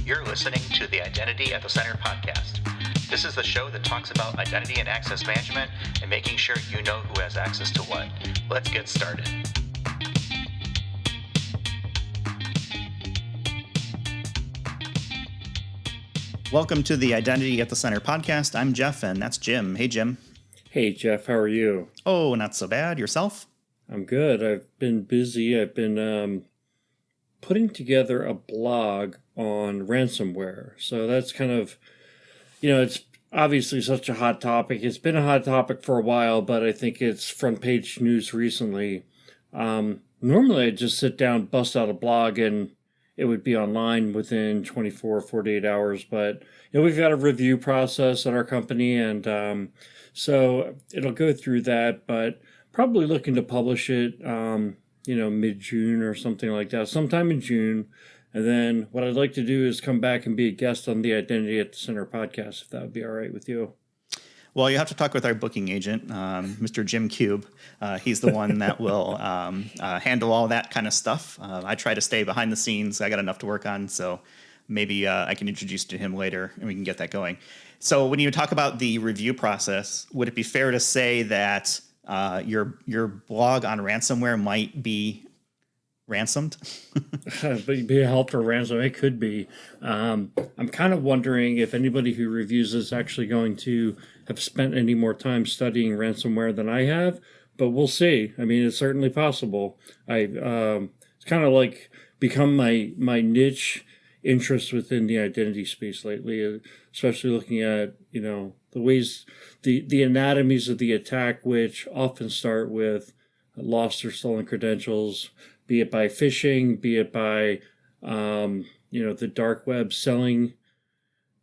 You're listening to the Identity at the Center podcast. This is the show that talks about identity and access management and making sure you know who has access to what. Let's get started. Welcome to the Identity at the Center podcast. I'm Jeff, and that's Jim. Hey, Jim. Hey, Jeff. How are you? Oh, not so bad. Yourself? I'm good. I've been busy. I've been putting together a blog on ransomware. So that's kind of, it's obviously such a hot topic. It's been a hot topic for a while, but I think it's front page news recently. Normally I'd just sit down, bust out a blog, and it would be online within 24, 48 hours. But, we've got a review process at our company, and so it'll go through that, but probably looking to publish it, mid-June or something like that, sometime in June. And then what I'd like to do is come back and be a guest on the Identity at the Center podcast, if that would be all right with you. Well, you have to talk with our booking agent, Mr. Jim Cube. He's the one that will handle all that kind of stuff. I try to stay behind the scenes. I got enough to work on, so maybe I can introduce to him later and we can get that going. So when you talk about the review process, would it be fair to say that your blog on ransomware might be ransomed? Be a help for ransom. It could be. I'm kind of wondering if anybody who reviews is actually going to have spent any more time studying ransomware than I have, but we'll see. I mean, it's certainly possible. It's kind of like become my niche interest within the identity space lately, especially looking at, the ways, the anatomies of the attack, which often start with lost or stolen credentials, be it by phishing, be it by, the dark web selling,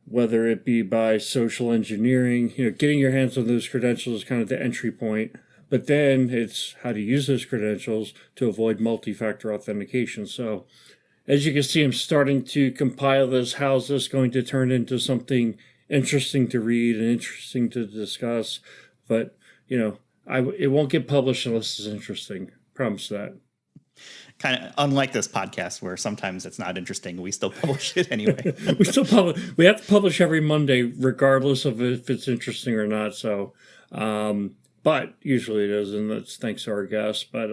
whether it be by social engineering. Getting your hands on those credentials is kind of the entry point. But then it's how to use those credentials to avoid multi-factor authentication. So as you can see, I'm starting to compile this. How's this going to turn into something interesting to read and interesting to discuss? But, it won't get published unless it's interesting. Promise that. Kind of unlike this podcast where sometimes it's not interesting. We still publish it anyway. We have to publish every Monday, regardless of if it's interesting or not. So, but usually it is, and that's thanks to our guests. But,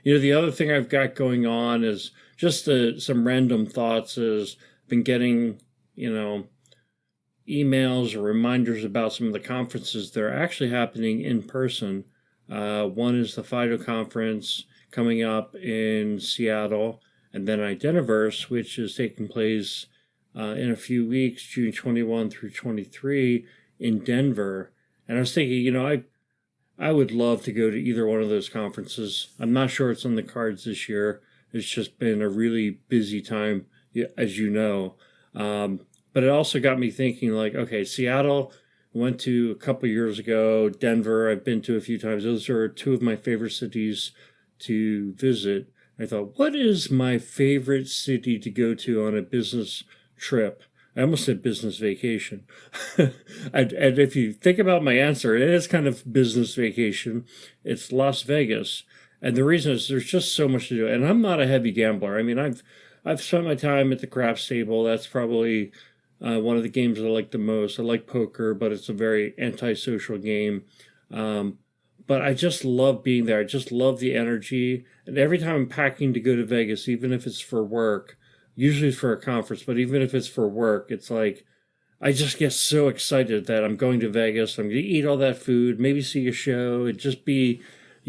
the other thing I've got going on is just some random thoughts. Is been getting, emails or reminders about some of the conferences that are actually happening in person. One is the FIDO conference coming up in Seattle, and then Identiverse, which is taking place in a few weeks, June 21 through 23 in Denver. And I was thinking, I would love to go to either one of those conferences. I'm not sure it's on the cards this year. It's just been a really busy time, as you know. But it also got me thinking, okay, Seattle, went to a couple years ago. Denver, I've been to a few times. Those are two of my favorite cities to visit. I thought, what is my favorite city to go to on a business trip? I almost said business vacation. and if you think about my answer, it is kind of business vacation. It's Las Vegas. And the reason is there's just so much to do. And I'm not a heavy gambler. I mean, I've spent my time at the craps table. That's probably one of the games I like the most. I like poker, but it's a very antisocial game. But I just love being there. I just love the energy. And every time I'm packing to go to Vegas, even if it's for work, usually it's for a conference, but even if it's for work, it's like I just get so excited that I'm going to Vegas. I'm going to eat all that food, maybe see a show, and just be,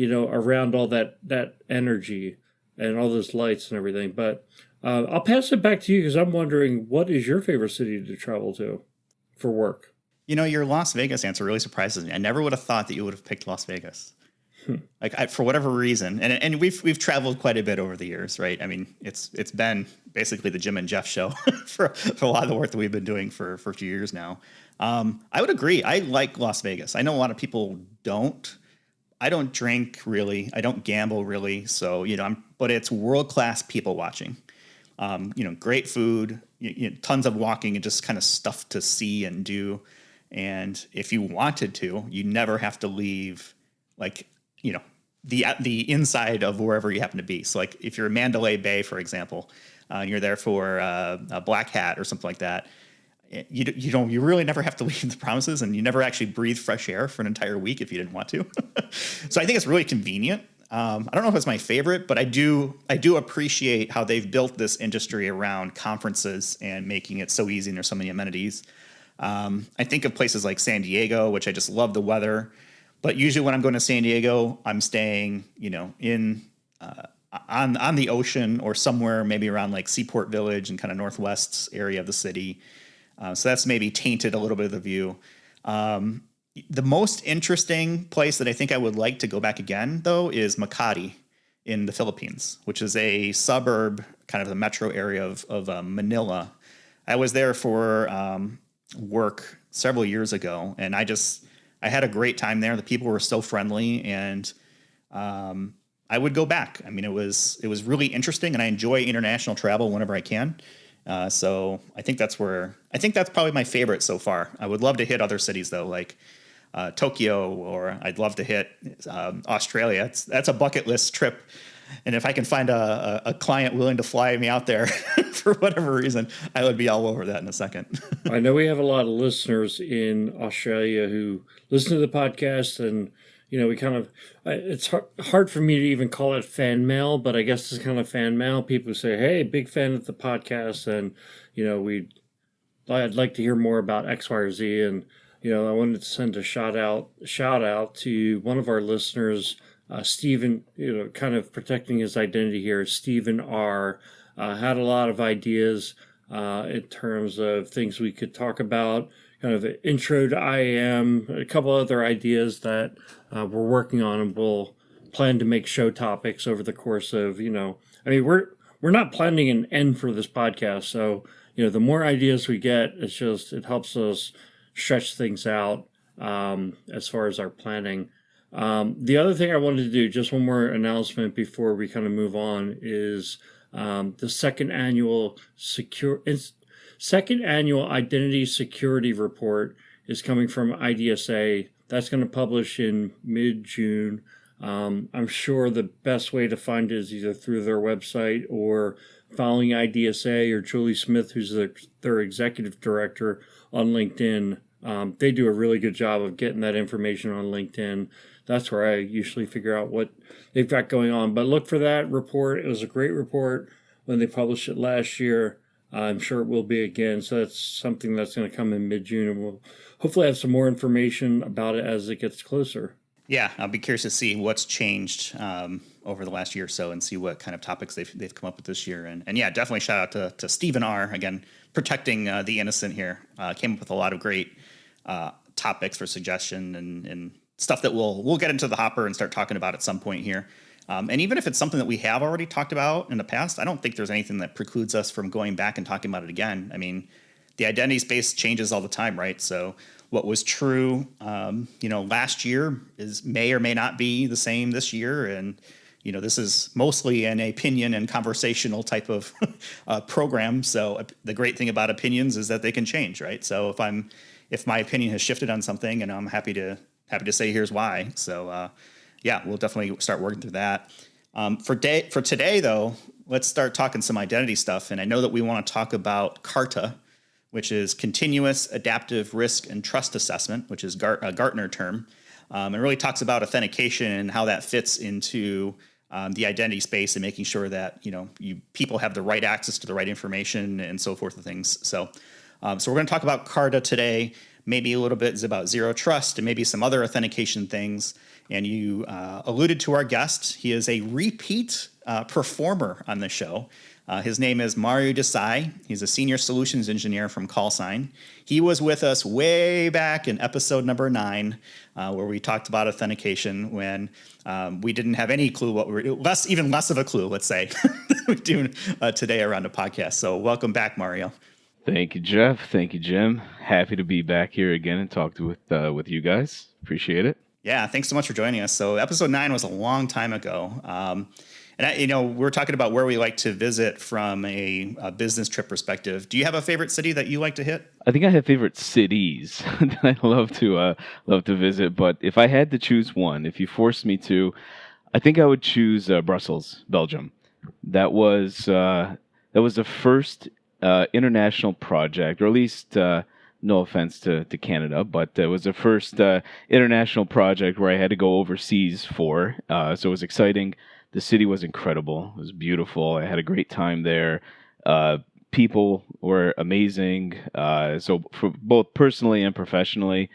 around all that energy and all those lights and everything. But I'll pass it back to you because I'm wondering, what is your favorite city to travel to for work? Your Las Vegas answer really surprises me. I never would have thought that you would have picked Las Vegas. For whatever reason, and we've traveled quite a bit over the years, right? I mean, it's been basically the Jim and Jeff show for a lot of the work that we've been doing for a few years now. I would agree. I like Las Vegas. I know a lot of people don't. I don't drink really. I don't gamble really. So but it's world-class people watching. Great food, tons of walking and just kind of stuff to see and do. And if you wanted to, you never have to leave the inside of wherever you happen to be. So like if you're in Mandalay Bay, for example, and you're there for a black hat or something like that, you really never have to leave the promises, and you never actually breathe fresh air for an entire week if you didn't want to. So I think it's really convenient. I don't know if it's my favorite, but I do appreciate how they've built this industry around conferences and making it so easy, and there's so many amenities. I think of places like San Diego, which I just love the weather. But usually when I'm going to San Diego, I'm staying, in on the ocean or somewhere maybe around like Seaport Village and kind of northwest area of the city. So that's maybe tainted a little bit of the view. The most interesting place that I think I would like to go back again, though, is Makati in the Philippines, which is a suburb, kind of the metro area of Manila. I was there for work several years ago, and I had a great time there. The people were so friendly, and I would go back. I mean, it was really interesting, and I enjoy international travel whenever I can. So I think that's probably my favorite so far. I would love to hit other cities though, like Tokyo, or I'd love to hit Australia. That's a bucket list trip. And if I can find a client willing to fly me out there for whatever reason, I would be all over that in a second. I know we have a lot of listeners in Australia who listen to the podcast, and we kind of, it's hard for me to even call it fan mail, but I guess it's kind of fan mail. People say, hey, big fan of the podcast, and, I'd like to hear more about X, Y, or Z. And, I wanted to send a shout out to one of our listeners, Stephen, kind of protecting his identity here. Stephen R. Had a lot of ideas in terms of things we could talk about, kind of an intro to IAM, a couple other ideas that we're working on, and we'll plan to make show topics over the course of, we're not planning an end for this podcast. So, the more ideas we get, it helps us stretch things out as far as our planning. The other thing I wanted to do, just one more announcement before we kind of move on, is the second annual Identity Security Report is coming from IDSA. That's going to publish in mid-June. I'm sure the best way to find it is either through their website or following IDSA or Julie Smith, who's their executive director, on LinkedIn. They do a really good job of getting that information on LinkedIn. That's where I usually figure out what they've got going on. But look for that report. It was a great report when they published it last year. I'm sure it will be again. So that's something that's going to come in mid-June, and we'll hopefully have some more information about it as it gets closer. Yeah, I'll be curious to see what's changed over the last year or so, and see what kind of topics they've come up with this year. And yeah, definitely shout out to Stephen R. Again, protecting the innocent here. Came up with a lot of great topics for suggestion and stuff that we'll get into the hopper and start talking about at some point here. And even if it's something that we have already talked about in the past, I don't think there's anything that precludes us from going back and talking about it again. I mean, the identity space changes all the time, right? So what was true, last year may or may not be the same this year. And, this is mostly an opinion and conversational type of program. So the great thing about opinions is that they can change, right? So if my opinion has shifted on something, and I'm happy to say here's why. So, we'll definitely start working through that. For today, though, let's start talking some identity stuff. And I know that we want to talk about CARTA, which is Continuous Adaptive Risk and Trust Assessment, which is a Gartner term. It really talks about authentication and how that fits into the identity space, and making sure that people have the right access to the right information and so forth and things. So we're going to talk about CARTA today. Maybe a little bit is about zero trust, and maybe some other authentication things. And you alluded to our guest. He is a repeat performer on the show. His name is Mario Dusaj. He's a senior solutions engineer from Callsign. He was with us way back in episode number 9, where we talked about authentication when we didn't have any clue even less of a clue, let's say, than we do today around a podcast. So welcome back, Mario. Thank you, Jeff. Thank you, Jim. Happy to be back here again and talk with you guys. Appreciate it. Yeah, thanks so much for joining us. So episode 9 was a long time ago. We're talking about where we like to visit from a business trip perspective. Do you have a favorite city that you like to hit? I think I have favorite cities that I love to visit. But if I had to choose one, if you forced me to, I think I would choose Brussels, Belgium. That was the first international project, or at least no offense to Canada, but it was the first international project where I had to go overseas for. So it was exciting. The city was incredible. It was beautiful. I had a great time there. Uh, People were amazing. So for both personally and professionally,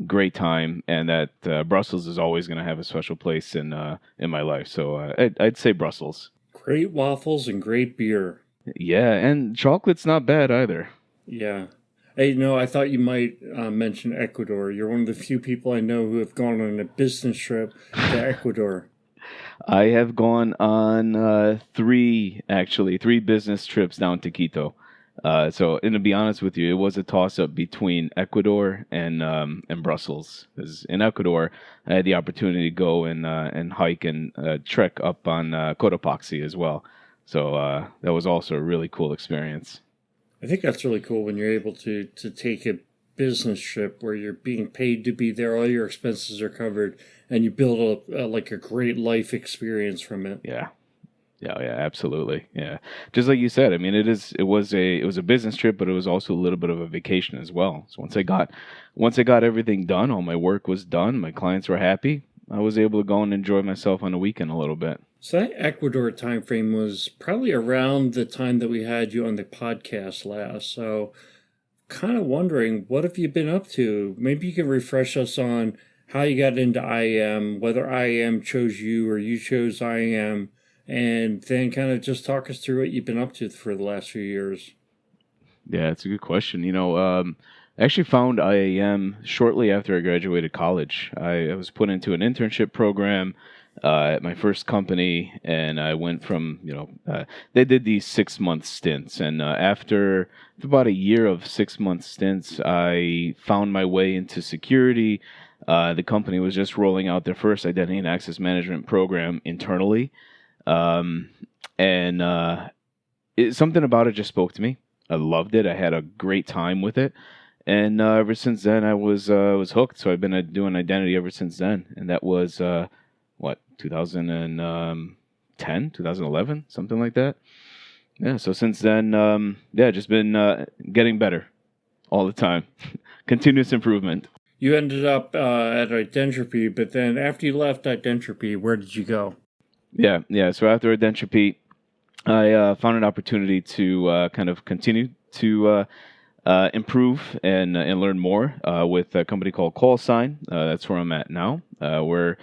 great time, and that Brussels is always going to have a special place in my life. So I'd say Brussels. Great waffles and great beer. Yeah, and chocolate's not bad either. Yeah. Hey, no, I thought you might mention Ecuador. You're one of the few people I know who have gone on a business trip to Ecuador. I have gone on three business trips down to Quito. And to be honest with you, it was a toss up between Ecuador and Brussels. 'Cause in Ecuador, I had the opportunity to go and hike and trek up on Cotopaxi as well. So that was also a really cool experience. I think that's really cool when you're able to take a business trip where you're being paid to be there, all your expenses are covered, and you build like a great life experience from it. Yeah. Yeah, absolutely. Yeah. Just like you said, I mean it was a business trip, but it was also a little bit of a vacation as well. So once I got everything done, all my work was done, my clients were happy, I was able to go and enjoy myself on the weekend a little bit. So that Ecuador time frame was probably around the time that we had you on the podcast last. So kind of wondering, what have you been up to? Maybe you can refresh us on how you got into IAM, whether IAM chose you or you chose IAM, and then kind of just talk us through what you've been up to for the last few years. Yeah, it's a good question. I actually found IAM shortly after I graduated college. I was put into an internship program at my first company, and I went from, they did these 6 month stints. And after about a year of 6 month stints, I found my way into security. The company was just rolling out their first identity and access management program internally. Um, and Something about it just spoke to me. I loved it. I had a great time with it, and ever since then, I was hooked. So I've been doing identity ever since then, and that was what 2010, 2011, something like that. Yeah. So since then, yeah, just been getting better all the time, continuous improvement. You ended up at Identitropy, but then after you left Identitropy, where did you go? Yeah. So after Identitropy, I found an opportunity to kind of continue to improve and learn more with a company called Callsign. That's where I'm at now. Where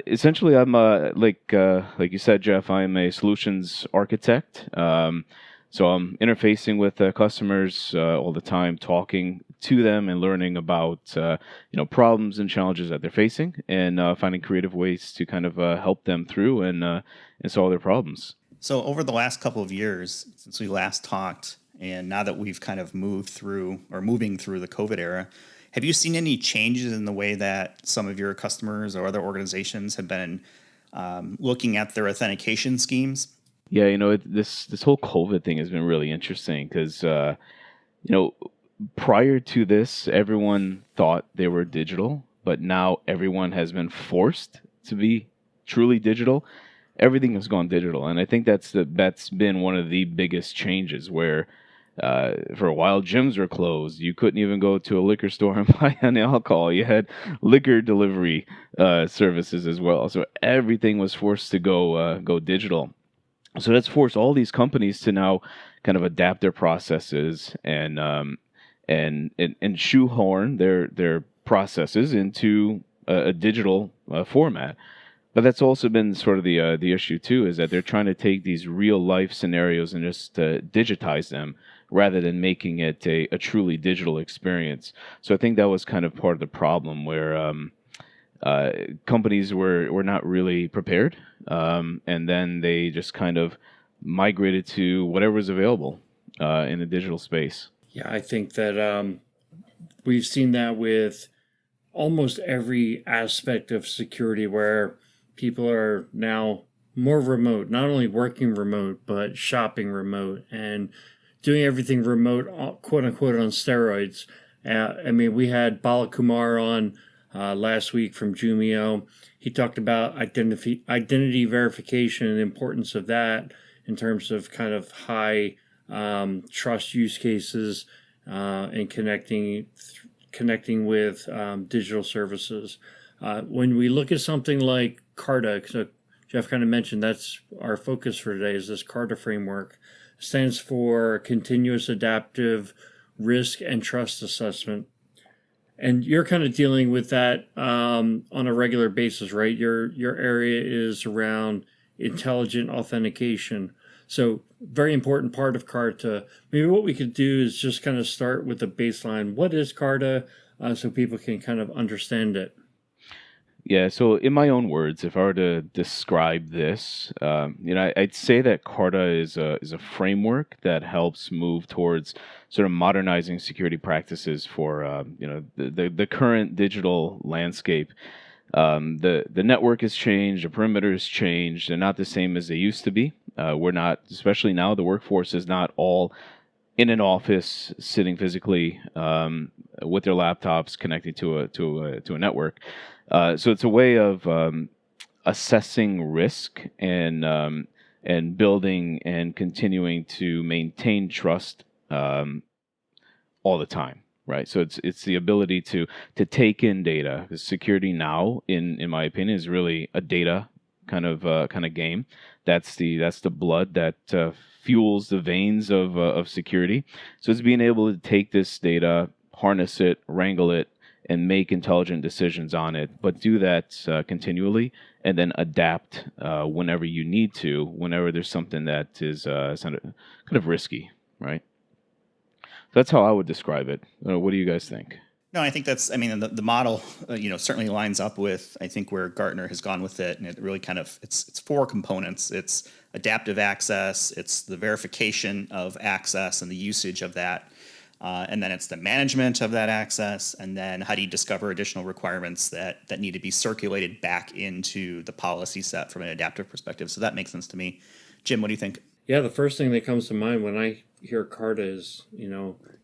essentially I'm like you said, Jeff. I'm a solutions architect. So I'm interfacing with customers all the time, talking to them and learning about problems and challenges that they're facing, and finding creative ways to kind of help them through and solve their problems. So over the last couple of years since we last talked, and now that we've kind of moving through the COVID era, have you seen any changes in the way that some of your customers or other organizations have been looking at their authentication schemes? Yeah, this whole COVID thing has been really interesting because prior to this, everyone thought they were digital, but now everyone has been forced to be truly digital. Everything has gone digital, and I think that's been one of the biggest changes. Where for a while gyms were closed, you couldn't even go to a liquor store and buy any alcohol. You had liquor delivery services as well, so everything was forced to go digital. So that's forced all these companies to now kind of adapt their processes and shoehorn their processes into a digital format. But that's also been sort of the issue too, is that they're trying to take these real life scenarios and just digitize them rather than making it a truly digital experience. So I think that was kind of part of the problem where companies were not really prepared, and then they just kind of migrated to whatever was available in the digital space. Yeah, I think that we've seen that with almost every aspect of security where people are now more remote, not only working remote, but shopping remote and doing everything remote, quote unquote, on steroids. I mean, we had Bala Kumar on last week from Jumio. He talked about identity verification and the importance of that in terms of kind of high trust use cases and connecting with digital services. When we look at something like CARTA, so Jeff kind of mentioned that's our focus for today is this CARTA framework. It stands for Continuous Adaptive Risk and Trust Assessment. And you're kind of dealing with that on a regular basis, right? Your area is around intelligent authentication. So very important part of CARTA. Maybe what we could do is just kind of start with the baseline. What is CARTA so people can kind of understand it? Yeah, so in my own words, if I were to describe this, I'd say that CARTA is a framework that helps move towards sort of modernizing security practices for the current digital landscape. The network has changed, the perimeter has changed. They're not the same as they used to be. We're not, especially now, the workforce is not all in an office sitting physically with their laptops connected to a network. So it's a way of assessing risk and building and continuing to maintain trust all the time, right? So it's the ability to take in data. Because security now, in my opinion, is really a data kind of game. That's the blood that fuels the veins of security. So it's being able to take this data, harness it, wrangle it, and make intelligent decisions on it, but do that continually, and then adapt whenever you need to, whenever there's something that is kind of risky, right? That's how I would describe it. What do you guys think? No, I think that's, I mean, the model, certainly lines up with, I think, where Gartner has gone with it. And it really kind of, it's four components. It's adaptive access, it's the verification of access and the usage of that. And then it's the management of that access. And then how do you discover additional requirements that need to be circulated back into the policy set from an adaptive perspective? So that makes sense to me. Jim, what do you think? Yeah, the first thing that comes to mind when I hear CARTA is,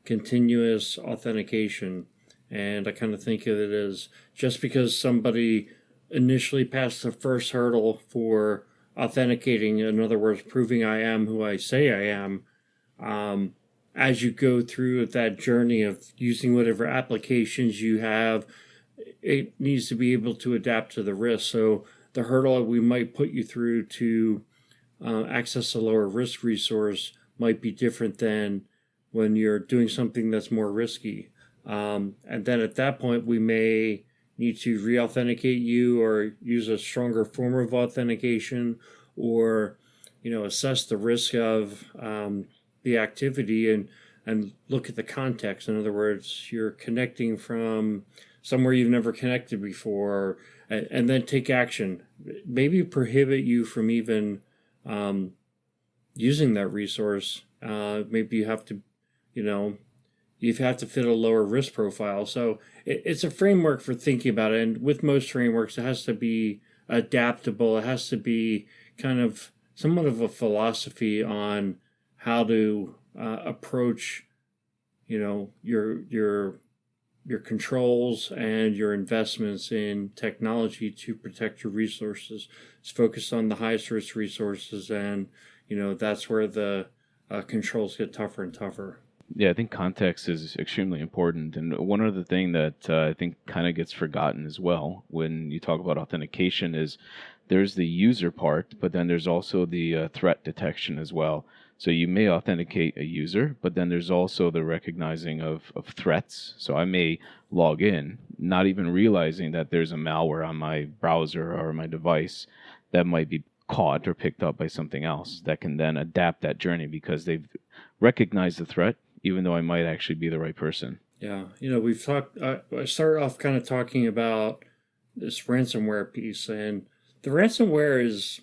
continuous authentication. And I kind of think of it as just because somebody initially passed the first hurdle for authenticating, in other words, proving I am who I say I am, as you go through that journey of using whatever applications you have, it needs to be able to adapt to the risk. So the hurdle we might put you through to access a lower risk resource might be different than when you're doing something that's more risky. And then at that point, we may need to re-authenticate you or use a stronger form of authentication or, assess the risk of the activity and look at the context. In other words, you're connecting from somewhere you've never connected before and then take action. Maybe prohibit you from even using that resource. Maybe you have to, you have to fit a lower risk profile. So it's a framework for thinking about it. And with most frameworks, it has to be adaptable. It has to be kind of somewhat of a philosophy on how to approach, your controls and your investments in technology to protect your resources. It's focused on the highest risk resources, and that's where the controls get tougher and tougher. Yeah, I think context is extremely important. And one other thing that I think kind of gets forgotten as well when you talk about authentication is there's the user part, but then there's also the threat detection as well. So you may authenticate a user, but then there's also the recognizing of threats. So I may log in, not even realizing that there's a malware on my browser or my device that might be caught or picked up by something else that can then adapt that journey because they've recognized the threat, even though I might actually be the right person. Yeah, we've talked, I started off kind of talking about this ransomware piece, and the ransomware is,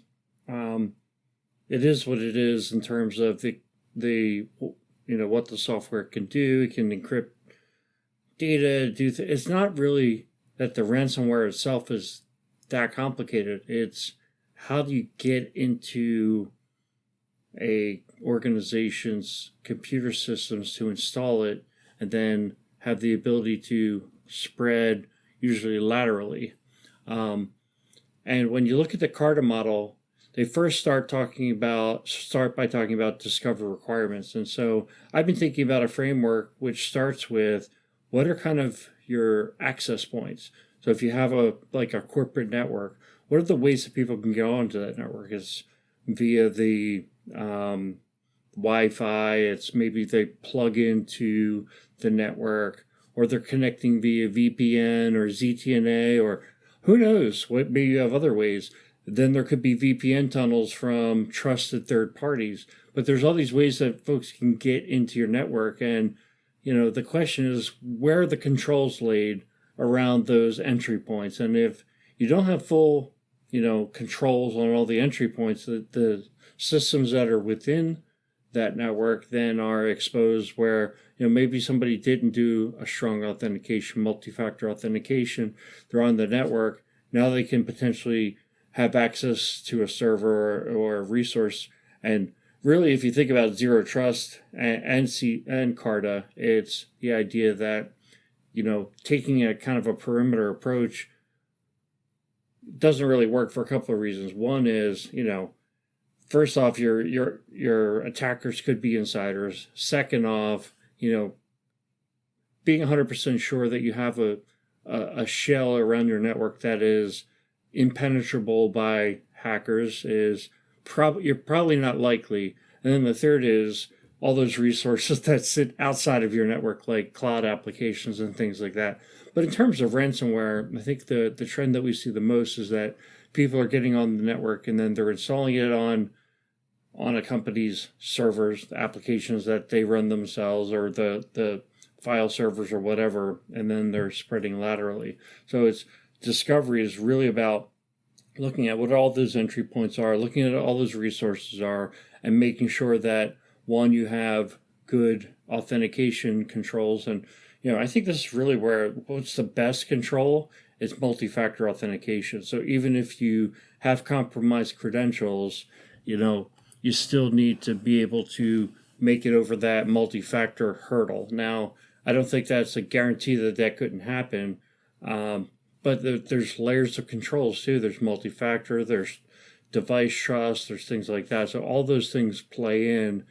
it is what it is in terms of the what the software can do. It can encrypt data, it's not really that the ransomware itself is that complicated. It's how do you get into a organization's computer systems to install it and then have the ability to spread usually laterally. Um, and when you look at the CARTA model, they first start by talking about discovery requirements. And so I've been thinking about a framework which starts with what are kind of your access points. So if you have a corporate network, what are the ways that people can get onto that network? It's via the Wi-Fi. It's maybe they plug into the network, or they're connecting via VPN or ZTNA, or who knows what, maybe you have other ways. Then there could be VPN tunnels from trusted third parties. But there's all these ways that folks can get into your network. And, the question is, where are the controls laid around those entry points? And if you don't have full, controls on all the entry points, the systems that are within that network then are exposed where, maybe somebody didn't do a strong authentication, multi-factor authentication. They're on the network. Now they can potentially have access to a server or a resource. And really, if you think about zero trust and CARTA, it's the idea that, taking a kind of a perimeter approach doesn't really work for a couple of reasons. One is, first off, your attackers could be insiders. Second off, being 100% sure that you have a shell around your network that is impenetrable by hackers is you're probably not likely. And then the third is all those resources that sit outside of your network, like cloud applications and things like that. But in terms of ransomware, I think the trend that we see the most is that people are getting on the network and then they're installing it on a company's servers, the applications that they run themselves, or the file servers or whatever, and then they're spreading laterally. So discovery is really about looking at what all those entry points are, looking at all those resources are, and making sure that, one, you have good authentication controls. And, I think this is really what's the best control is multi-factor authentication. So even if you have compromised credentials, you still need to be able to make it over that multi-factor hurdle. Now, I don't think that's a guarantee that couldn't happen, but there's layers of controls too. There's multi-factor, there's device trust, there's things like that. So all those things play in,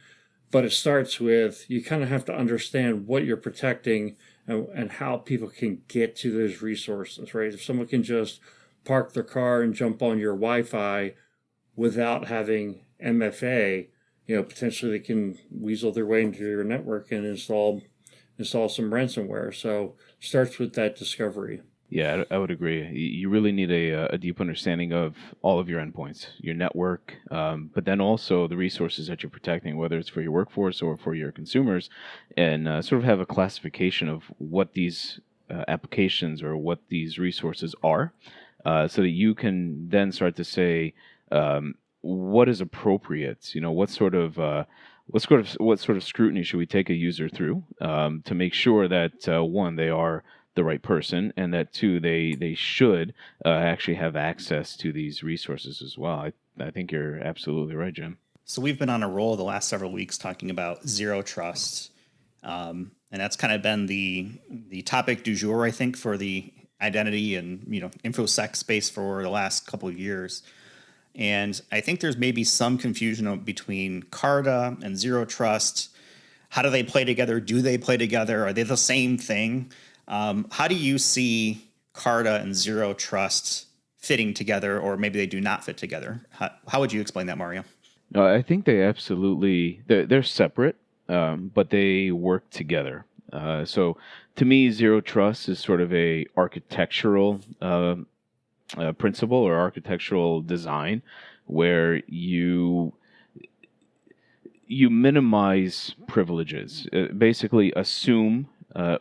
but it starts with, you kind of have to understand what you're protecting and how people can get to those resources, right? If someone can just park their car and jump on your Wi-Fi without having MFA, potentially they can weasel their way into your network and install some ransomware. So it starts with that discovery. Yeah, I would agree. You really need a deep understanding of all of your endpoints, your network, but then also the resources that you're protecting, whether it's for your workforce or for your consumers, and sort of have a classification of what these applications or what these resources are, so that you can then start to say what is appropriate. What sort of scrutiny should we take a user through to make sure that one, they are the right person, and that two, they should actually have access to these resources as well. I think you're absolutely right, Jim. So we've been on a roll the last several weeks talking about zero trust, and that's kind of been the topic du jour, I think, for the identity and infosec space for the last couple of years. And I think there's maybe some confusion between CARTA and zero trust. How do they play together? Do they play together? Are they the same thing? How do you see CARTA and zero trust fitting together, or maybe they do not fit together? How would you explain that, Mario? No, I think they're separate, but they work together. So to me, zero trust is sort of a architectural principle or architectural design where you minimize privileges, basically assume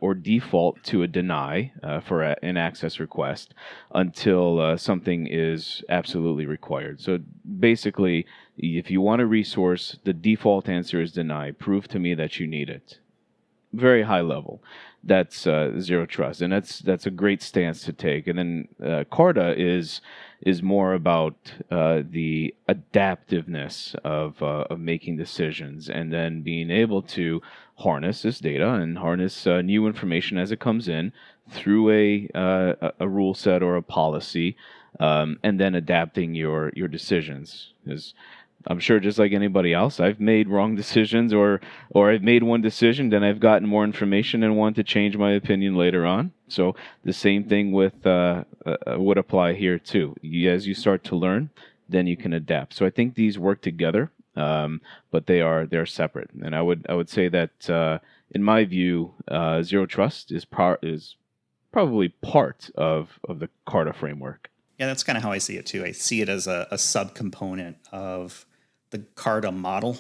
or default to a deny for an access request until something is absolutely required. So basically, if you want a resource, the default answer is deny. Prove to me that you need it. Very high level. That's zero trust, and that's a great stance to take. And then CARTA is is more about the adaptiveness of making decisions, and then being able to harness this data and harness new information as it comes in through a rule set or a policy, and then adapting your decisions. Because I'm sure, just like anybody else, I've made wrong decisions, or I've made one decision, then I've gotten more information and want to change my opinion later on. So the same thing with would apply here too. As you start to learn, then you can adapt. So I think these work together, but they're separate. And I would say that in my view, zero trust is probably part of the CARTA framework. Yeah, that's kind of how I see it too. I see it as a subcomponent of the CARTA model,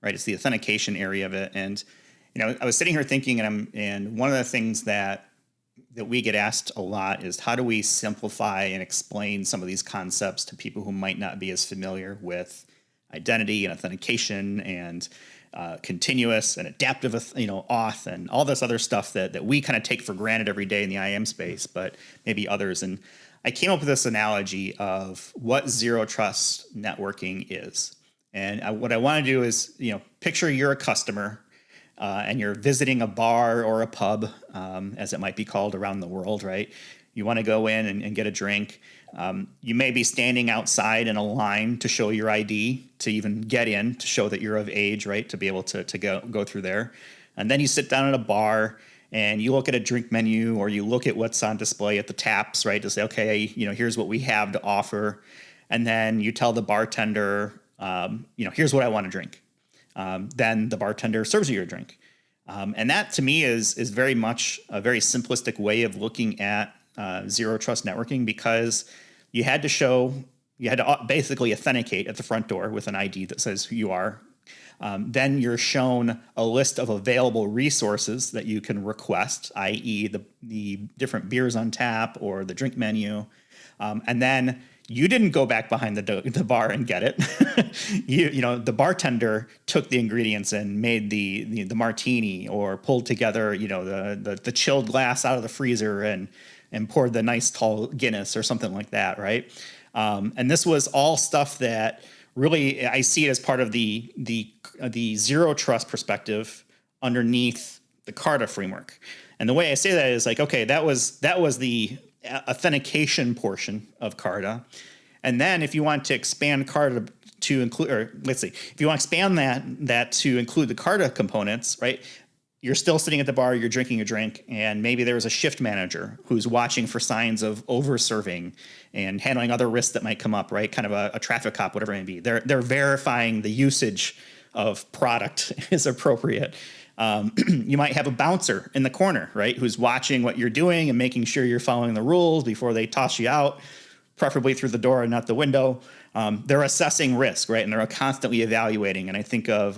right? It's the authentication area of it. And, I was sitting here thinking, and one of the things that we get asked a lot is, how do we simplify and explain some of these concepts to people who might not be as familiar with identity and authentication and continuous and adaptive, auth and all this other stuff that we kind of take for granted every day in the IAM space, but maybe others. And I came up with this analogy of what zero trust networking is. And what I want to do is, picture you're a customer and you're visiting a bar or a pub, as it might be called around the world, right? You want to go in and get a drink. You may be standing outside in a line to show your ID, to even get in, to show that you're of age, right? To be able to go through there. And then you sit down at a bar and you look at a drink menu, or you look at what's on display at the taps, right? To say, okay, here's what we have to offer. And then you tell the bartender, here's what I want to drink. Then the bartender serves you your drink. And that to me is very much a very simplistic way of looking at zero trust networking, because you had to basically authenticate at the front door with an ID that says who you are. Then you're shown a list of available resources that you can request, i.e. the different beers on tap or the drink menu. And then you didn't go back behind the bar and get it. The bartender took the ingredients and made the martini, or pulled together, the chilled glass out of the freezer and poured the nice tall Guinness or something like that, right? And this was all stuff that really I see it as part of the zero trust perspective underneath the CARTA framework. And the way I say that is like, okay, that was the authentication portion of CARTA. And then if you want to expand CARTA to include, or let's see, if you want to expand that to include the CARTA components, right? You're still sitting at the bar, you're drinking a drink, and maybe there's a shift manager who's watching for signs of over-serving and handling other risks that might come up, right? Kind of a traffic cop, whatever it may be. They're verifying the usage of product is appropriate. You might have a bouncer in the corner, right, who's watching what you're doing and making sure you're following the rules before they toss you out, preferably through the door and not the window. They're assessing risk, right, and they're constantly evaluating. And I think of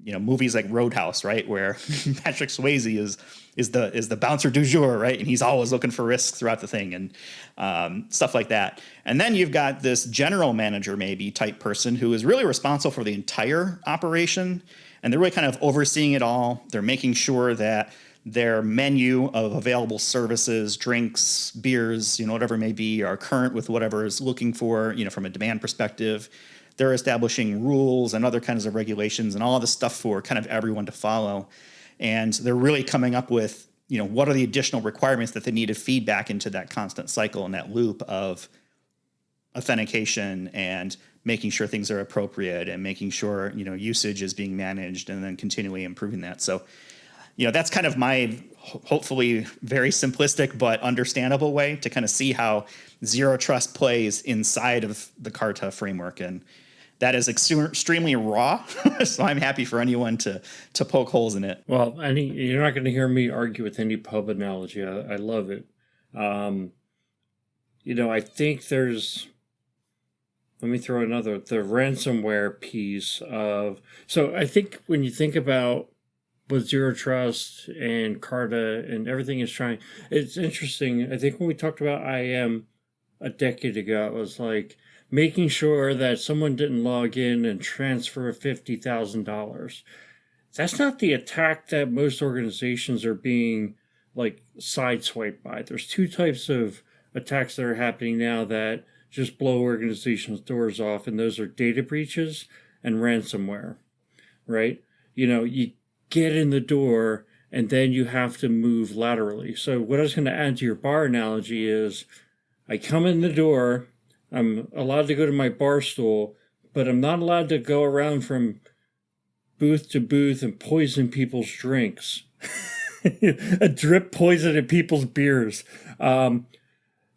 movies like Roadhouse, right, where Patrick Swayze is the bouncer du jour, right, and he's always looking for risks throughout the thing and stuff like that. And then you've got this general manager maybe type person who is really responsible for the entire operation. And they're really kind of overseeing it all. They're making sure that their menu of available services, drinks, beers, whatever it may be, are current with whatever is looking for, from a demand perspective. They're establishing rules and other kinds of regulations and all of this stuff for kind of everyone to follow. And they're really coming up with, what are the additional requirements that they need to feed back into that constant cycle and that loop of authentication and making sure things are appropriate and making sure, usage is being managed, and then continually improving that. So, that's kind of my hopefully very simplistic but understandable way to kind of see how zero trust plays inside of the CARTA framework. And that is extremely raw. So I'm happy for anyone to poke holes in it. Well, you're not going to hear me argue with any pub analogy. I love it. I think there's, let me throw the ransomware piece of, so I think when you think about what zero trust and CARTA and everything is trying, it's interesting. I think when we talked about IAM a decade ago, it was like making sure that someone didn't log in and transfer $50,000. That's not the attack that most organizations are being like sideswiped by. There's two types of attacks that are happening now that just blow organizations' doors off, and those are data breaches and ransomware, right? You get in the door and then you have to move laterally. So what I was going to add to your bar analogy is I come in the door, I'm allowed to go to my bar stool, but I'm not allowed to go around from booth to booth and poison people's drinks. A drip poison in people's beers.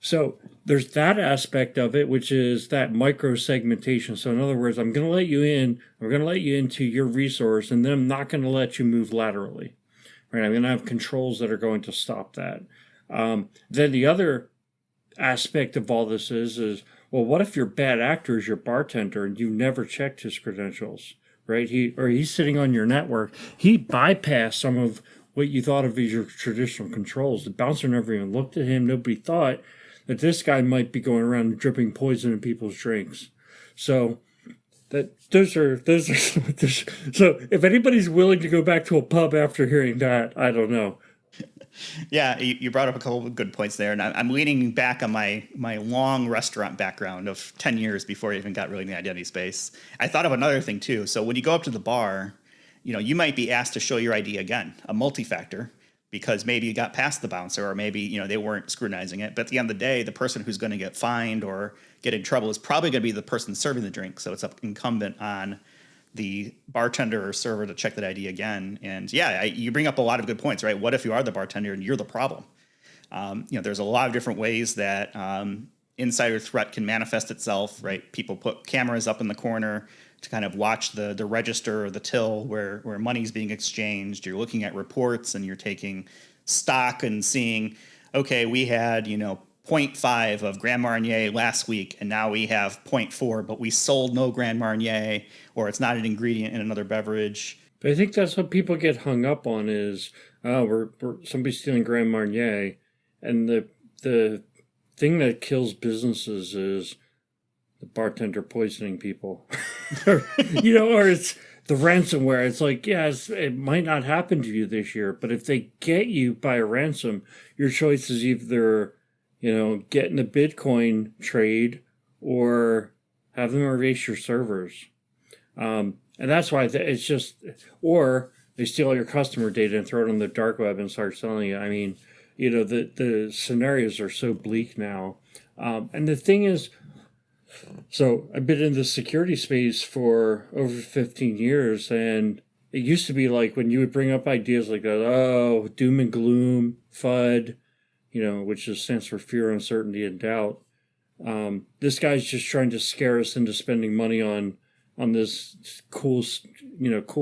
So there's that aspect of it, which is that micro segmentation. So in other words, I'm going to let you in, I'm going to let you into your resource, and then I'm not going to let you move laterally. Right? I'm going to have controls that are going to stop that. Then the other aspect of all this is, well, what if your bad actor is your bartender and you never checked his credentials, right? He's sitting on your network. He bypassed some of what you thought of as your traditional controls. The bouncer never even looked at him. Nobody thought that this guy might be going around dripping poison in people's drinks. So those are so if anybody's willing to go back to a pub after hearing that, I don't know. Yeah, you brought up a couple of good points there, and I'm leaning back on my long restaurant background of 10 years before I even got really in the identity space. I thought of another thing too. So when you go up to the bar, you might be asked to show your ID again, a multi-factor, because maybe you got past the bouncer, or maybe they weren't scrutinizing it. But at the end of the day, the person who's going to get fined or get in trouble is probably going to be the person serving the drink. So it's incumbent on the bartender or server to check that ID again. And yeah, you bring up a lot of good points, right? What if you are the bartender and you're the problem? There's a lot of different ways that insider threat can manifest itself, right? People put cameras up in the corner to kind of watch the register or the till where money's being exchanged. You're looking at reports and you're taking stock and seeing, okay, we had, 0.5 of Grand Marnier last week, and now we have 0.4, but we sold no Grand Marnier, or it's not an ingredient in another beverage. But I think that's what people get hung up on is, we're somebody's stealing Grand Marnier, and the thing that kills businesses is the bartender poisoning people, or it's the ransomware. It's like, yes, it might not happen to you this year, but if they get you by a ransom, your choice is either get in the Bitcoin trade or have them erase your servers. And that's why it's just, or they steal your customer data and throw it on the dark web and start selling it. I mean, the scenarios are so bleak now. And the thing is, so I've been in the security space for over 15 years, and it used to be like when you would bring up ideas like that, oh, doom and gloom, FUD, which just stands for fear, uncertainty, and doubt. This guy's just trying to scare us into spending money on this cool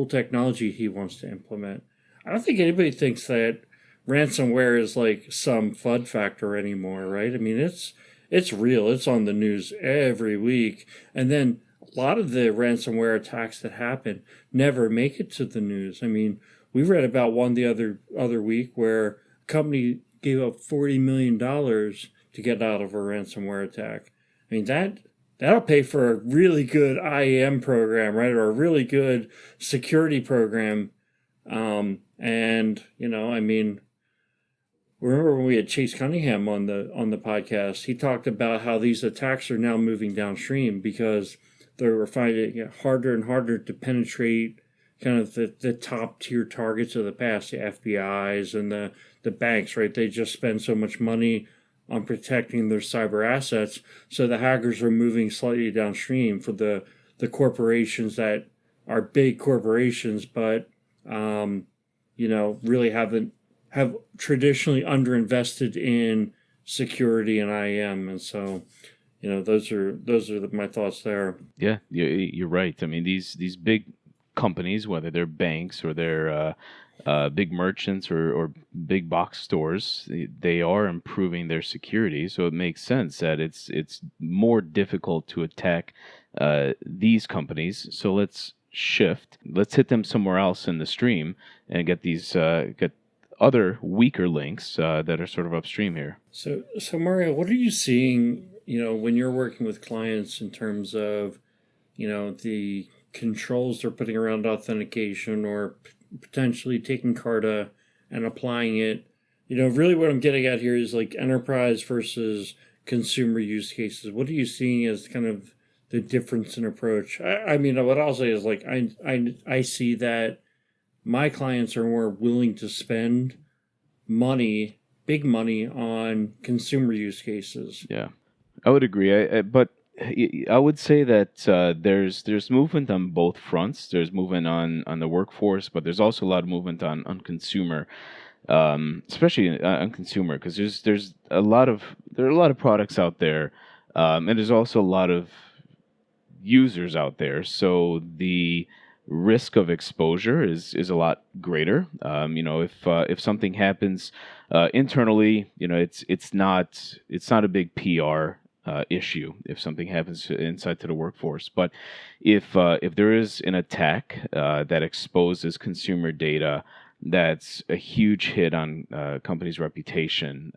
technology he wants to implement. I don't think anybody thinks that ransomware is like some FUD factor anymore, right? I mean, it's real. It's on the news every week. And then a lot of the ransomware attacks that happen never make it to the news. I mean, we read about one the other week where a company gave up $40 million to get out of a ransomware attack. I mean, that'll pay for a really good IAM program, right? Or a really good security program. I mean, remember when we had Chase Cunningham on the podcast, he talked about how these attacks are now moving downstream because they were finding it harder and harder to penetrate kind of the top tier targets of the past, the FBIs and the banks, right? They just spend so much money on protecting their cyber assets. So the hackers are moving slightly downstream for the corporations that are big corporations, but, really have traditionally underinvested in security and IAM. And so, those are my thoughts there. Yeah, you're right. I mean, these big companies, whether they're banks or they're big merchants or big box stores, they are improving their security. So it makes sense that it's more difficult to attack these companies. So let's shift. Let's hit them somewhere else in the stream and get these get other weaker links that are sort of upstream here. So Mario, what are you seeing? When you're working with clients in terms of the controls they're putting around authentication or potentially taking CARTA and applying it Really what I'm getting at here is like enterprise versus consumer use cases. What are you seeing as kind of the difference in approach? I mean, what I'll say is like I see that my clients are more willing to spend money, big money, on consumer use cases. Yeah, I would agree. But I would say that there's movement on both fronts. There's movement on the workforce, but there's also a lot of movement on consumer, especially on consumer, because there are a lot of products out there, and there's also a lot of users out there. So the risk of exposure is a lot greater. If something happens internally, it's not a big PR issue if something happens inside to the workforce. But if there is an attack that exposes consumer data, that's a huge hit on company's reputation,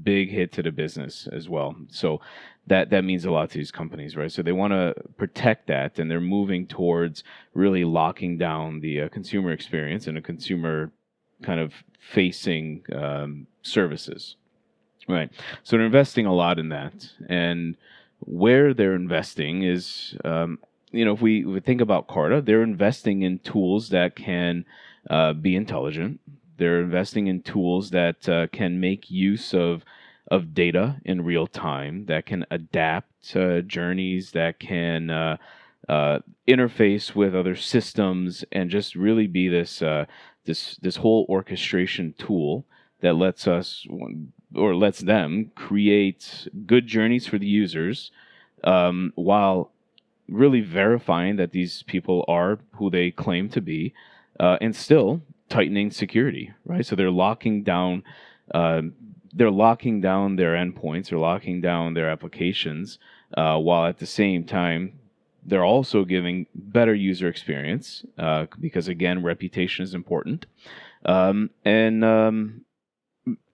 big hit to the business as well. So that means a lot to these companies, right? So they want to protect that, and they're moving towards really locking down the consumer experience and a consumer kind of facing services, right? So they're investing a lot in that, and where they're investing is, if we think about CARTA, they're investing in tools that can be intelligent. They're investing in tools that can make use of data in real time, that can adapt journeys, that can interface with other systems, and just really be this whole orchestration tool that lets us, or lets them, create good journeys for the users, while really verifying that these people are who they claim to be, and still tightening security, right? So they're locking down their endpoints, they're locking down their applications, while at the same time they're also giving better user experience, because again, reputation is important, and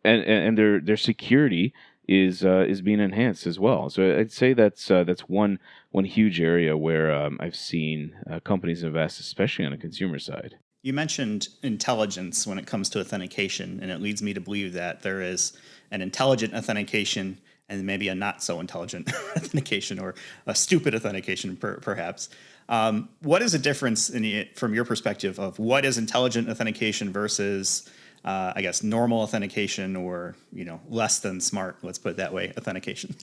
their security is being enhanced as well. So I'd say that's one huge area where I've seen companies invest, especially on the consumer side. You mentioned intelligence when it comes to authentication, and it leads me to believe that there is an intelligent authentication and maybe a not so intelligent authentication, or a stupid authentication, perhaps. What is the difference from your perspective of what is intelligent authentication versus, I guess, normal authentication, or less than smart, let's put it that way, authentication?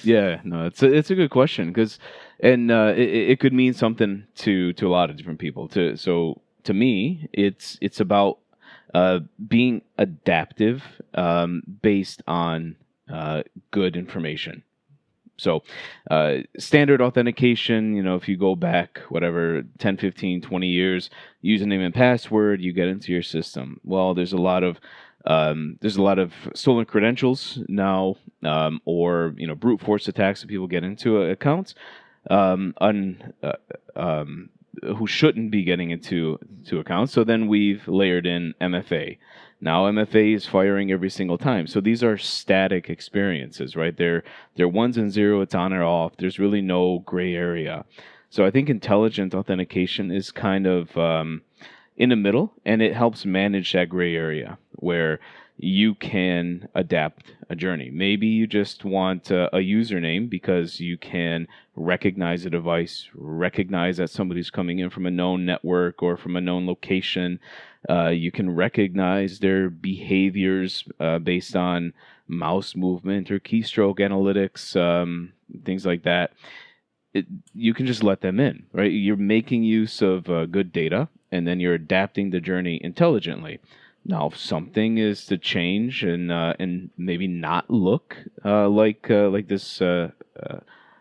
Yeah, no, it's a good question, because it could mean something to a lot of different people. To me, it's about being adaptive, based on good information. So standard authentication, if you go back, whatever, 10, 15, 20 years, username and password, you get into your system. Well, there's a lot of stolen credentials now, or brute force attacks that people get into accounts, who shouldn't be getting into accounts. So then we've layered in MFA. Now MFA is firing every single time. So these are static experiences, right? They're ones and zero. It's on or off. There's really no gray area. So I think intelligent authentication is kind of in the middle, and it helps manage that gray area where you can adapt a journey. Maybe you just want a username because you can recognize a device, recognize that somebody's coming in from a known network or from a known location. You can recognize their behaviors based on mouse movement or keystroke analytics, things like that. You can just let them in, right? You're making use of good data, and then you're adapting the journey intelligently. Now, if something is to change and maybe not look like this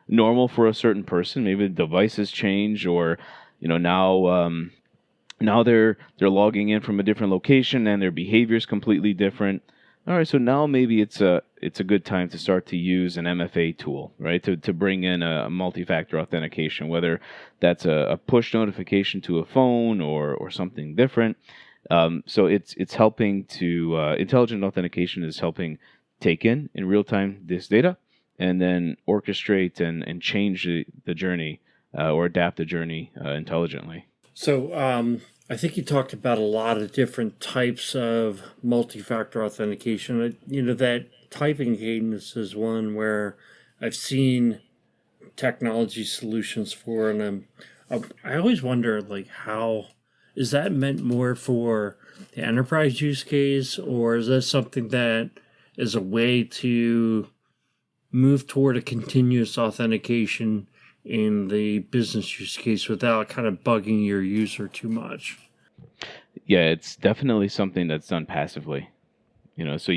normal for a certain person, maybe the devices change, or now they're logging in from a different location and their behavior is completely different. All right, so now maybe it's a good time to start to use an MFA tool, right? To bring in a multi-factor authentication, whether that's a push notification to a phone or something different. So it's helping to intelligent authentication is helping take in real time this data, and then orchestrate and change the journey, or adapt the journey intelligently. So, I think you talked about a lot of different types of multi-factor authentication. That typing cadence is one where I've seen technology solutions for, and I always wonder, like, how is that meant more for the enterprise use case, or is that something that is a way to move toward a continuous authentication in the business use case without kind of bugging your user too much? Yeah, it's definitely something that's done passively. So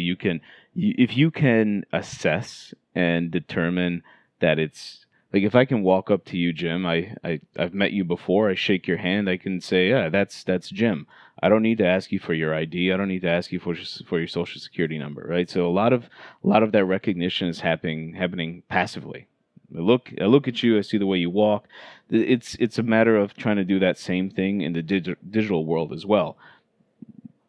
if you can assess and determine that it's like, if I can walk up to you, Jim, I've met you before, I shake your hand, I can say, yeah, that's Jim. I don't need to ask you for your ID. I don't need to ask you for your social security number, right? So a lot of that recognition is happening passively. I look at you, I see the way you walk. It's a matter of trying to do that same thing in the digital world as well.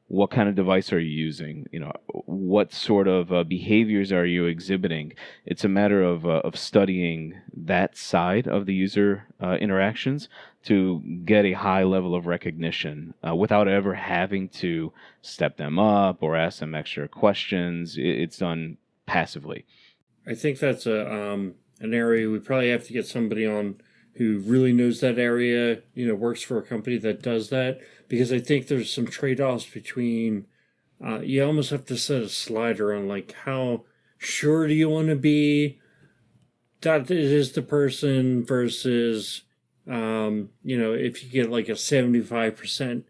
What kind of device are you using? What sort of behaviors are you exhibiting? It's a matter of studying that side of the user interactions to get a high level of recognition without ever having to step them up or ask them extra questions. It's done passively. I think that's an area we probably have to get somebody on who really knows that area, works for a company that does that, because I think there's some trade-offs between, you almost have to set a slider on, like, how sure do you want to be that it is the person versus, if you get like a 75%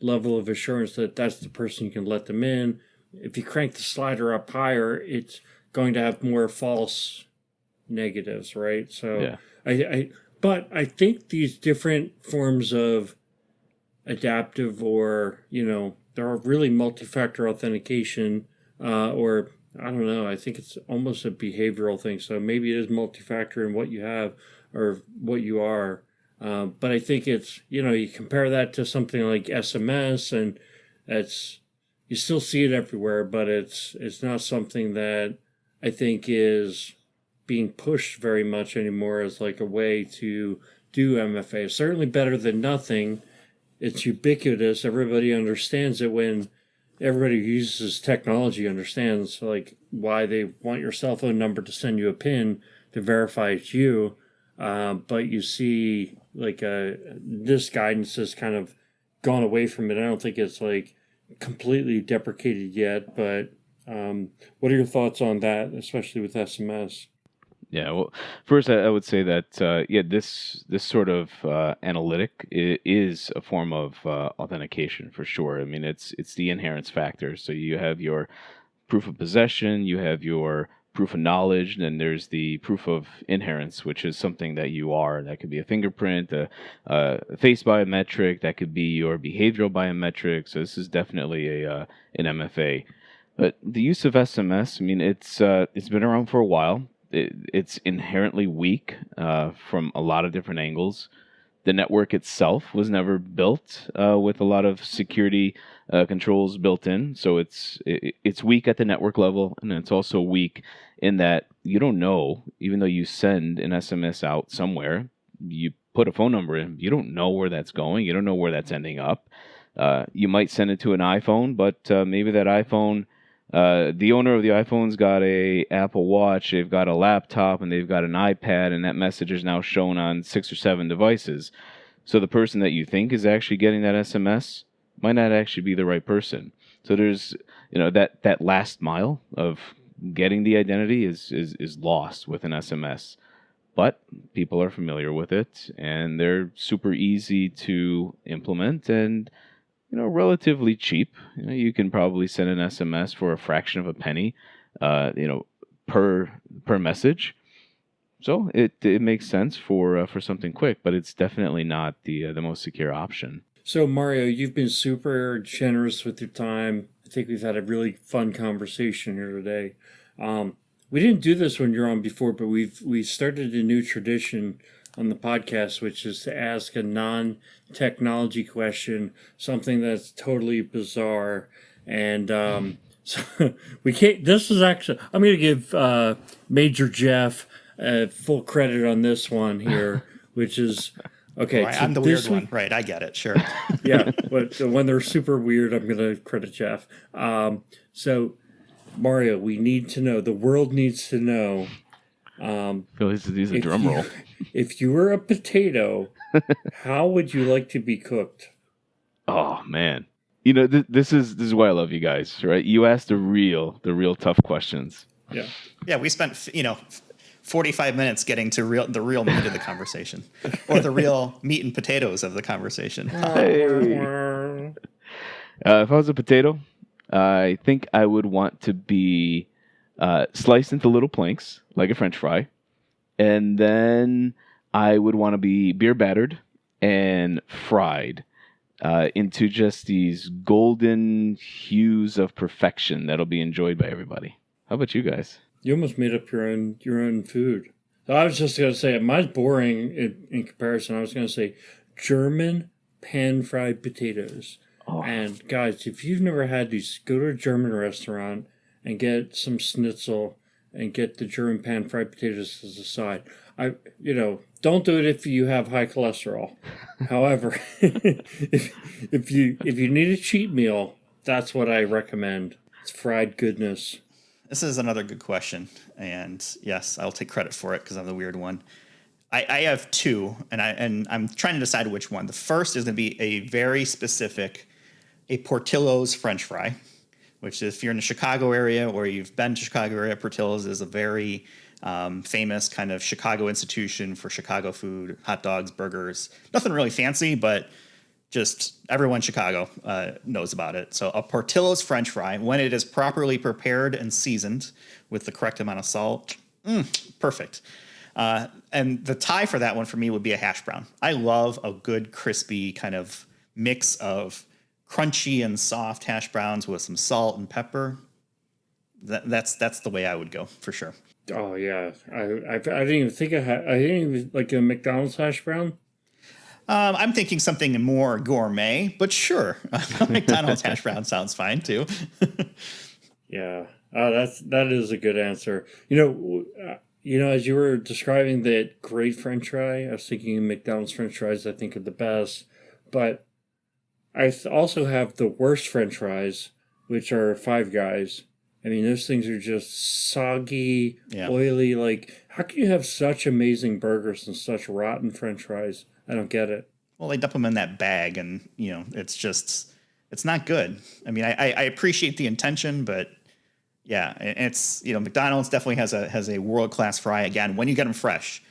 level of assurance that that's the person, you can let them in. If you crank the slider up higher, it's going to have more false negatives, right? So Yeah. but I think these different forms of adaptive, or there are really multi-factor authentication, or I don't know. I think it's almost a behavioral thing. So maybe it is multi-factor in what you have or what you are. But I think it's, you compare that to something like SMS, and you still see it everywhere, but it's not something that I think is being pushed very much anymore as like a way to do MFA. Certainly better than nothing. It's ubiquitous. Everybody understands it. When everybody who uses technology understands, like, why they want your cell phone number to send you a PIN to verify it's you. But you see, like, this guidance has kind of gone away from it. I don't think it's like completely deprecated yet, but what are your thoughts on that, especially with SMS? Yeah, well, first I would say that this sort of analytic is a form of authentication for sure. I mean, it's the inherence factor. So you have your proof of possession, you have your proof of knowledge, and then there's the proof of inherence, which is something that you are. That could be a fingerprint, a face biometric, that could be your behavioral biometric. So this is definitely an MFA. But the use of SMS, I mean, it's been around for a while. It's inherently weak from a lot of different angles. The network itself was never built with a lot of security controls built in, so it's weak at the network level, and it's also weak in that you don't know, even though you send an SMS out somewhere, you put a phone number in, you don't know where that's going, you don't know where that's ending up. You might send it to an iPhone, but maybe that iPhone, the owner of the iPhone's got a Apple Watch, they've got a laptop, and they've got an iPad, and that message is now shown on 6 or 7 devices. So the person that you think is actually getting that SMS might not actually be the right person. So there's, that last mile of getting the identity is lost with an SMS. But people are familiar with it, and they're super easy to implement, and relatively cheap. You can probably send an SMS for a fraction of a penny, per message. So it makes sense for something quick, but it's definitely not the most secure option. So, Mario, you've been super generous with your time. I think we've had a really fun conversation here today. We didn't do this when you're on before, but we started a new tradition on the podcast, which is to ask a non-technology question, something that's totally bizarre. And so we can't. This is actually. I'm going to give Major Jeff full credit on this one here, which is Okay, Right, so I'm the weird this one. week, Right, I get it. Sure. yeah, but when they're super weird, I'm going to credit Jeff. So, Mario, we need to know, the world needs to know, Phil, he's a if drum you roll. if you were a potato, how would you like to be cooked? Oh man, you know this is why I love you guys, right? You ask the real tough questions. Yeah. Yeah, we spent 45 minutes getting to the real meat of the conversation, or the real meat and potatoes of the conversation. Hey. If I was a potato, I think I would want to be sliced into little planks like a French fry, and then I would want to be beer battered and fried into just these golden hues of perfection that'll be enjoyed by everybody. How about you guys? You almost made up your own food. So I was just going to say, mine's boring in comparison. I was going to say German pan-fried potatoes. Oh, And guys, if you've never had these, go to a German restaurant and get some schnitzel and get the German pan-fried potatoes as a side. Don't do it if you have high cholesterol. However, if you need a cheat meal, that's what I recommend. It's fried goodness. This is another good question, and yes, I'll take credit for it because I'm the weird one. I have two, and I'm trying to decide which one. The first is going to be a very specific, a Portillo's French fry, which if you're in the Chicago area or you've been to Chicago area, Portillo's is a very famous kind of Chicago institution for Chicago food, hot dogs, burgers. Nothing really fancy, but just everyone in Chicago knows about it. So a Portillo's French fry, when it is properly prepared and seasoned with the correct amount of salt, perfect. And the tie for that one for me would be a hash brown. I love a good crispy kind of mix of crunchy and soft hash browns with some salt and pepper. That's the way I would go for sure. Oh yeah, I didn't even think I didn't even like a McDonald's hash brown. I'm thinking something more gourmet, but sure, McDonald's hash brown sounds fine too. Yeah, that is a good answer. As you were describing that great French fry, I was thinking McDonald's French fries. I think are the best, but I also have the worst French fries, which are Five Guys. I mean, those things are just soggy, Yeah. oily. Like, how can you have such amazing burgers and such rotten French fries? I don't get it. Well, they dump them in that bag, and it's not good. I mean, I appreciate the intention, but yeah, it's McDonald's definitely has a world class fry. Again, when you get them fresh,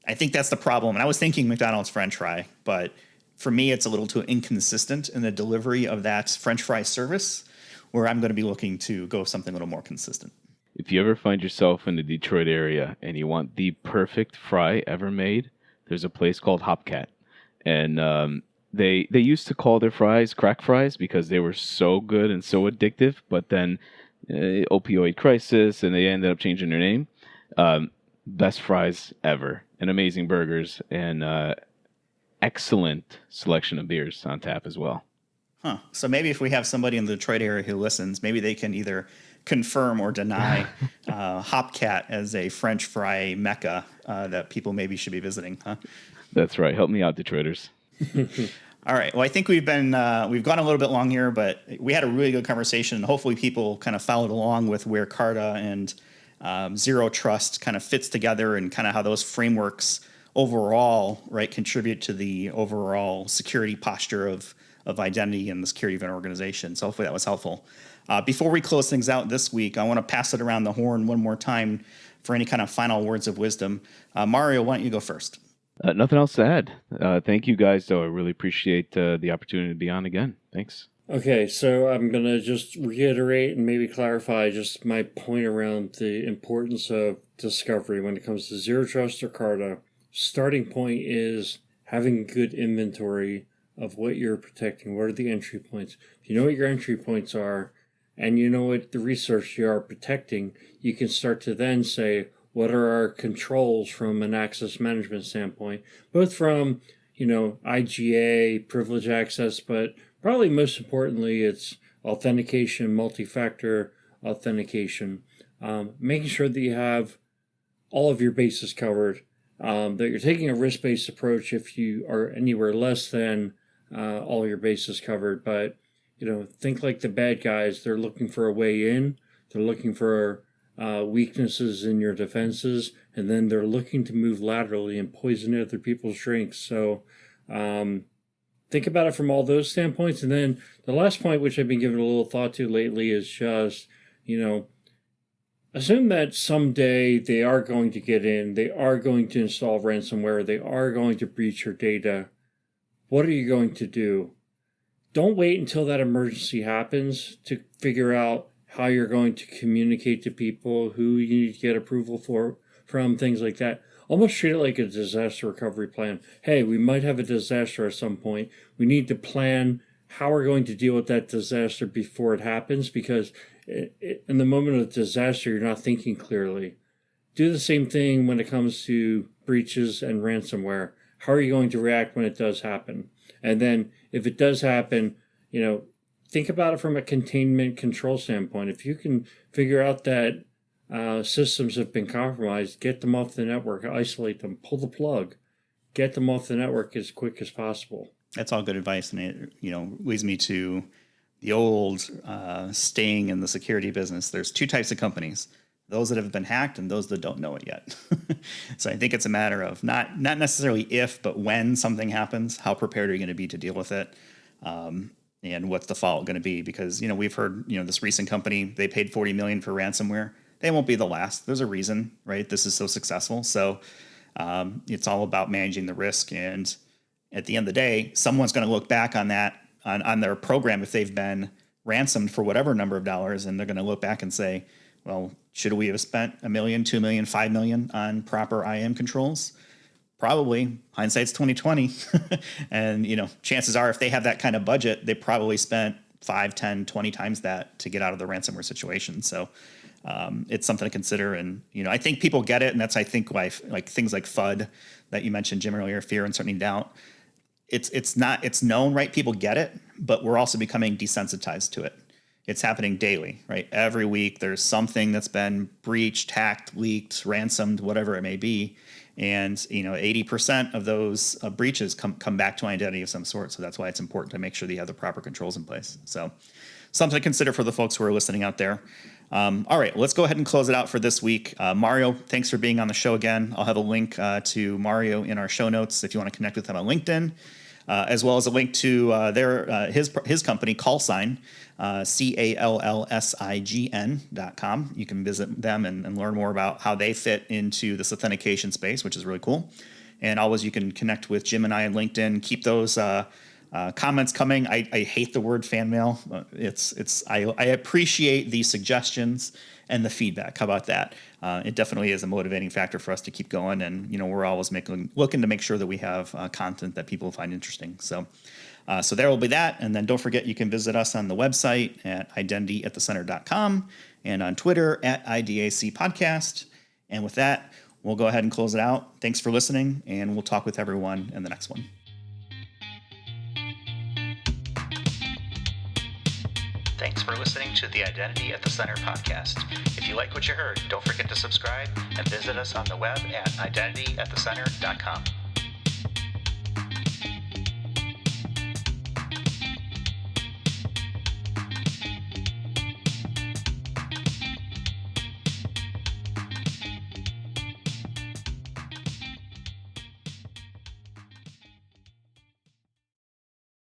I think that's the problem. And I was thinking McDonald's French fry, but for me, it's a little too inconsistent in the delivery of that French fry service, where I'm going to be looking to go something a little more consistent. if you ever find yourself in the Detroit area and you want the perfect fry ever made, there's a place called Hopcat, and they used to call their fries crack fries because they were so good and so addictive. But then opioid crisis, and they ended up changing their name. Best fries ever, and amazing burgers, and excellent selection of beers on tap as well. Huh. So maybe if we have somebody in the Detroit area who listens, maybe they can either confirm or deny Hopcat as a French fry mecca that people maybe should be visiting. Huh? That's right. Help me out, Detroiters. All right. Well, I think we've gone a little bit long here, but we had a really good conversation. Hopefully, people kind of followed along with where CARTA and Zero Trust kind of fits together, and kind of how those frameworks overall, right, contribute to the overall security posture of identity and the security of an organization. So hopefully that was helpful. Before we close things out this week, I want to pass it around the horn one more time for any kind of final words of wisdom. Mario, why don't you go first? Nothing else to add. Thank you guys, though. I really appreciate the opportunity to be on again. Thanks. Okay, so I'm going to just reiterate and maybe clarify just my point around the importance of discovery when it comes to Zero Trust or CARTA. Starting point is having good inventory of what you're protecting. What are the entry points? If you know what your entry points are, and you know what the research you are protecting, you can start to then say, what are our controls from an access management standpoint, both from, IGA, privilege access, but probably most importantly, it's authentication, multi-factor authentication, making sure that you have all of your bases covered that you're taking a risk-based approach if you are anywhere less than all your bases covered. But, think like the bad guys. They're looking for a way in. They're looking for weaknesses in your defenses, and then they're looking to move laterally and poison other people's drinks. So think about it from all those standpoints. And then the last point, which I've been giving a little thought to lately, is just, assume that someday they are going to get in, they are going to install ransomware, they are going to breach your data. What are you going to do? Don't wait until that emergency happens to figure out how you're going to communicate to people, who you need to get approval from, things like that. Almost treat it like a disaster recovery plan. Hey, we might have a disaster at some point. We need to plan how we're going to deal with that disaster before it happens, because in the moment of disaster, you're not thinking clearly. Do the same thing when it comes to breaches and ransomware. How are you going to react when it does happen? And then if it does happen, think about it from a containment control standpoint. If you can figure out that systems have been compromised, get them off the network, isolate them, pull the plug, get them off the network as quick as possible. That's all good advice, and it leads me to the old staying in the security business. There's two types of companies: those that have been hacked and those that don't know it yet. So I think it's a matter of not necessarily if, but when something happens, how prepared are you going to be to deal with it, and what's the fallout going to be? Because we've heard this recent company, they paid $40 million for ransomware. They won't be the last. There's a reason, right? This is so successful. So it's all about managing the risk. And at the end of the day, someone's going to look back on that, on their program, if they've been ransomed for whatever number of dollars, and they're going to look back and say, well, should we have spent $1 million, $2 million, $5 million on proper IAM controls? Probably. Hindsight's 2020. And, chances are, if they have that kind of budget, they probably spent 5, 10, 20 times that to get out of the ransomware situation. So it's something to consider. And, I think people get it. And that's, I think, why like things like FUD that you mentioned, Jim, earlier, fear, uncertainty, doubt. It's known, right? People get it, but we're also becoming desensitized to it. It's happening daily, right? Every week there's something that's been breached, hacked, leaked, ransomed, whatever it may be. And 80% of those breaches come back to an identity of some sort. So that's why it's important to make sure that you have the proper controls in place. So something to consider for the folks who are listening out there. All right, let's go ahead and close it out for this week. Mario, thanks for being on the show again. I'll have a link to Mario in our show notes if you want to connect with him on LinkedIn, as well as a link to his company, Callsign, CALLSIGN.com. You can visit them and learn more about how they fit into this authentication space, which is really cool. And always you can connect with Jim and I on LinkedIn. Keep those comments coming. I hate the word fan mail. I appreciate the suggestions and the feedback. How about that? It definitely is a motivating factor for us to keep going. And, we're always looking to make sure that we have content that people find interesting. So there will be that. And then don't forget, you can visit us on the website at identityatthecenter.com and on Twitter at IDAC Podcast. And with that, we'll go ahead and close it out. Thanks for listening, and we'll talk with everyone in the next one. Thanks for listening to the Identity at the Center podcast. If you like what you heard, don't forget to subscribe and visit us on the web at identityatthecenter.com.